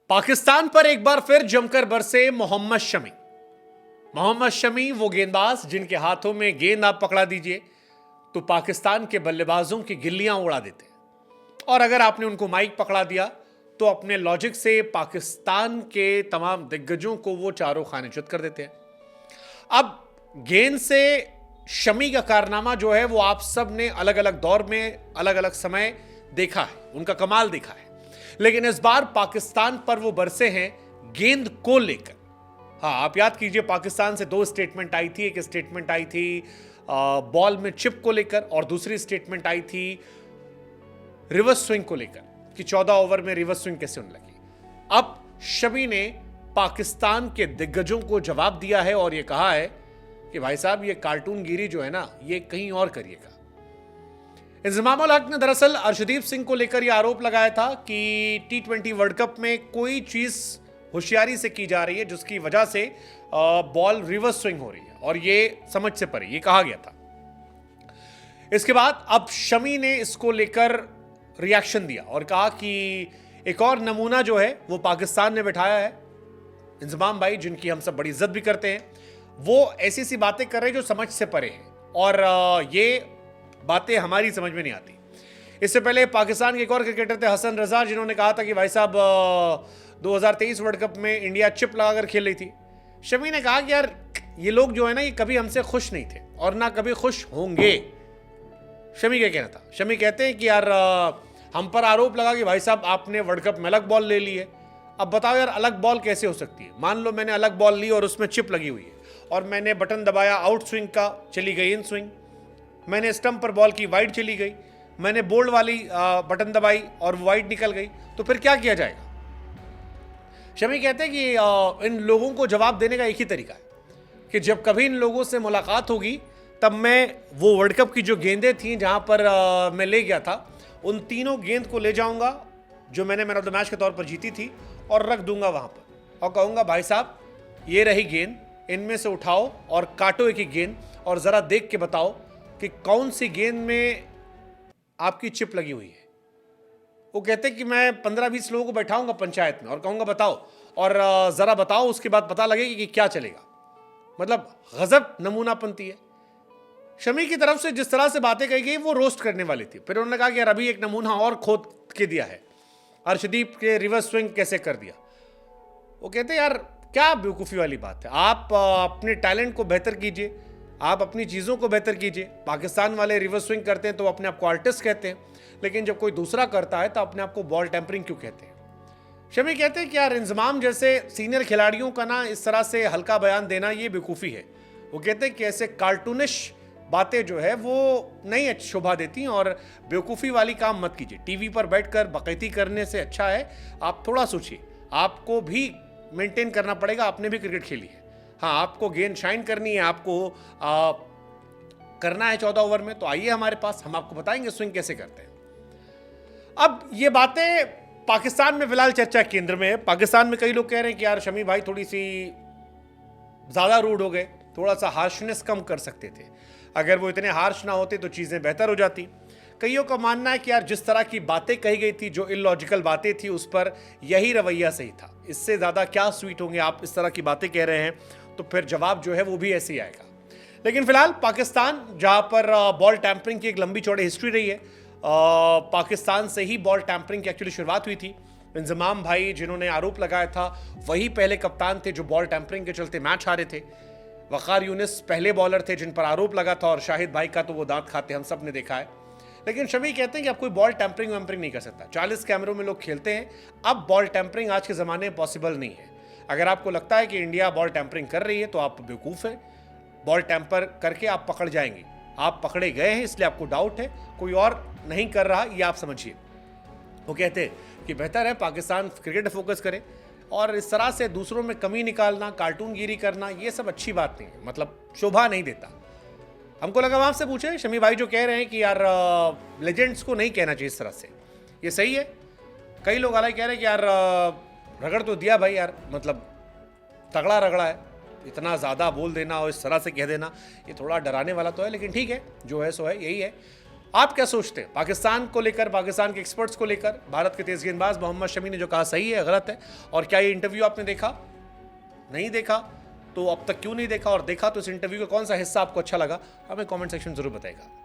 पाकिस्तान पर एक बार फिर जमकर बरसे मोहम्मद शमी। मोहम्मद शमी वो गेंदबाज जिनके हाथों में गेंद आप पकड़ा दीजिए तो पाकिस्तान के बल्लेबाजों की गिल्लियां उड़ा देते हैं, और अगर आपने उनको माइक पकड़ा दिया तो अपने लॉजिक से पाकिस्तान के तमाम दिग्गजों को वो चारों खाने चुत कर देते हैं। अब गेंद से शमी का कारनामा जो है वो आप सब ने अलग अलग दौर में अलग अलग समय देखा है, उनका कमाल देखा है, लेकिन इस बार पाकिस्तान पर वो बरसे हैं गेंद को लेकर। हाँ, आप याद कीजिए, पाकिस्तान से दो स्टेटमेंट आई थी। एक स्टेटमेंट आई थी बॉल में चिप को लेकर, और दूसरी स्टेटमेंट आई थी रिवर्स स्विंग को लेकर कि 14 ओवर में रिवर्स स्विंग कैसे होने लगी। अब शमी ने पाकिस्तान के दिग्गजों को जवाब दिया है और यह कहा है कि भाई साहब, ये कार्टूनगिरी जो है ना, ये कहीं और करिएगा। इंजमाम उल हक ने दरअसल अर्शदीप सिंह को लेकर यह आरोप लगाया था कि T20 वर्ल्ड कप में कोई चीज होशियारी से की जा रही है जिसकी वजह से बॉल रिवर्स स्विंग हो रही है, और ये समझ से परे ये कहा गया था। इसके बाद अब शमी ने इसको लेकर रिएक्शन दिया और कहा कि एक और नमूना जो है वो पाकिस्तान ने बिठाया है। इंजमाम भाई, जिनकी हम सब बड़ी इज्जत भी करते हैं, वो ऐसी सी बातें कर रहे हैं जो समझ से परे हैं, और ये बातें हमारी समझ में नहीं आती। इससे पहले पाकिस्तान के एक और क्रिकेटर थे हसन रजा, जिन्होंने कहा था कि भाई साहब 2023 वर्ल्ड कप में इंडिया चिप लगाकर खेल रही थी। शमी ने कहा कि यार, ये लोग जो है ना, ये कभी हमसे खुश नहीं थे और ना कभी खुश होंगे। शमी क्या कहना था? शमी कहते हैं कि यार हम पर आरोप लगा कि भाई साहब आपने वर्ल्ड कप में अलग बॉल ले ली है। अब बताओ यार, अलग बॉल कैसे हो सकती है? मान लो मैंने अलग बॉल ली और उसमें चिप लगी हुई है, और मैंने बटन दबाया आउट स्विंग का, चली गई इन स्विंग। मैंने स्टंप पर बॉल की वाइड चली गई, मैंने बोल्ड वाली बटन दबाई और वाइड निकल गई, तो फिर क्या किया जाएगा? शमी कहते हैं कि इन लोगों को जवाब देने का एक ही तरीका है कि जब कभी इन लोगों से मुलाकात होगी तब मैं वो वर्ल्ड कप की जो गेंदें थी जहां पर मैं ले गया था, उन तीनों गेंद को ले जाऊंगा जो मैंने मैन ऑफ द मैच के तौर पर जीती थी, और रख दूंगा वहां पर, और कहूंगा भाई साहब, ये रही गेंद, इनमें से उठाओ और काटो एक एक गेंद, और जरा देख के बताओ कि कौन सी गेंद में आपकी चिप लगी हुई है। वो कहते हैं कि मैं 15-20 लोगों को बैठाऊंगा पंचायत में और कहूंगा बताओ, और जरा बताओ, उसके बाद पता लगेगा कि क्या चलेगा। मतलब गजब नमूनापंती है। शमी की तरफ से जिस तरह से बातें कही गई वो रोस्ट करने वाली थी। फिर उन्होंने कहा कि यार, अभी एक नमूना और खोद के दिया है, अर्शदीप के रिवर्स स्विंग कैसे कर दिया। वो कहते हैं यार, क्या बेवकूफ़ी वाली बात है। आप अपने टैलेंट को बेहतर कीजिए, आप अपनी चीज़ों को बेहतर कीजिए। पाकिस्तान वाले रिवर्स स्विंग करते हैं तो अपने आप को आर्टिस्ट कहते हैं, लेकिन जब कोई दूसरा करता है तो अपने आप को बॉल टेम्परिंग क्यों कहते हैं? शमी कहते हैं कि यार, इंजमाम जैसे सीनियर खिलाड़ियों का ना इस तरह से हल्का बयान देना ये बेवकूफ़ी है। वो कहते हैं कि ऐसे कार्टूनिश बातें जो है वो नहीं शोभा देती, और बेवकूफ़ी वाली काम मत कीजिए। टीवी पर बैठकर बकैती करने से अच्छा है आप थोड़ा सोचिए। आपको भी मेंटेन करना पड़ेगा, आपने भी क्रिकेट खेली है। हाँ, आपको गेंद शाइन करनी है, आपको करना है 14 ओवर में, तो आइए हमारे पास, हम आपको बताएंगे स्विंग कैसे करते हैं। अब ये बातें पाकिस्तान में फिलहाल चर्चा केंद्र में है। पाकिस्तान में कई लोग कह रहे हैं कि यार, शमी भाई थोड़ी सी ज़्यादा रूड हो गए, थोड़ा सा हार्शनेस कम कर सकते थे। अगर वो इतने हार्श ना होते तो चीज़ें बेहतर हो जाती। कईयों का मानना है कि यार, जिस तरह की बातें कही गई थी, जो इलॉजिकल बातें थी, उस पर यही रवैया सही था। इससे ज़्यादा क्या स्वीट होंगे? आप इस तरह की बातें कह रहे हैं तो फिर जवाब जो है वो भी ऐसे ही आएगा। लेकिन फिलहाल पाकिस्तान, जहाँ पर बॉल टैंपरिंग की एक लंबी चौड़ी हिस्ट्री रही है, पाकिस्तान से ही बॉल टैंपरिंग की एक्चुअली शुरुआत हुई थी। इंजमाम भाई, जिन्होंने आरोप लगाया था, वही पहले कप्तान थे जो बॉल टैंपरिंग के चलते मैच हारे थे। वक़ार यूनिस पहले बॉलर थे जिन पर आरोप लगा था, और शाहिद भाई का तो वो दांत खाते हम सब ने देखा है। लेकिन शमी कहते हैं कि अब कोई बॉल टैंपरिंग वैम्परिंग नहीं कर सकता। 40 कैमरों में लोग खेलते हैं, अब बॉल टैंपरिंग आज के ज़माने में पॉसिबल नहीं है। अगर आपको लगता है कि इंडिया बॉल टैंपरिंग कर रही है तो आप बेवकूफ़ है। बॉल टैंपर करके आप पकड़ जाएंगे। आप पकड़े गए हैं इसलिए आपको डाउट है, कोई और नहीं कर रहा, ये आप समझिए। वो कहते हैं कि बेहतर है पाकिस्तान क्रिकेट फोकस करे, और इस तरह से दूसरों में कमी निकालना, कार्टूनगिरी करना, ये सब अच्छी बात नहीं है, मतलब शोभा नहीं देता। हमको लगा वहाँ से पूछे शमी भाई जो कह रहे हैं कि यार, लेजेंड्स को नहीं कहना चाहिए इस तरह से, ये सही है? कई लोग अलग कह रहे हैं कि यार, रगड़ तो दिया भाई यार, मतलब तगड़ा रगड़ा है, इतना ज़्यादा बोल देना और इस तरह से कह देना ये थोड़ा डराने वाला तो है, लेकिन ठीक है, जो है सो है, यही है। आप क्या सोचते हैं पाकिस्तान को लेकर, पाकिस्तान के एक्सपर्ट्स को लेकर? भारत के तेज गेंदबाज मोहम्मद शमी ने जो कहा सही है, गलत है? और क्या ये इंटरव्यू आपने देखा? नहीं देखा तो अब तक क्यों नहीं देखा, और देखा तो इस इंटरव्यू का कौन सा हिस्सा आपको अच्छा लगा? हमें कमेंट सेक्शन जरूर बताएगा।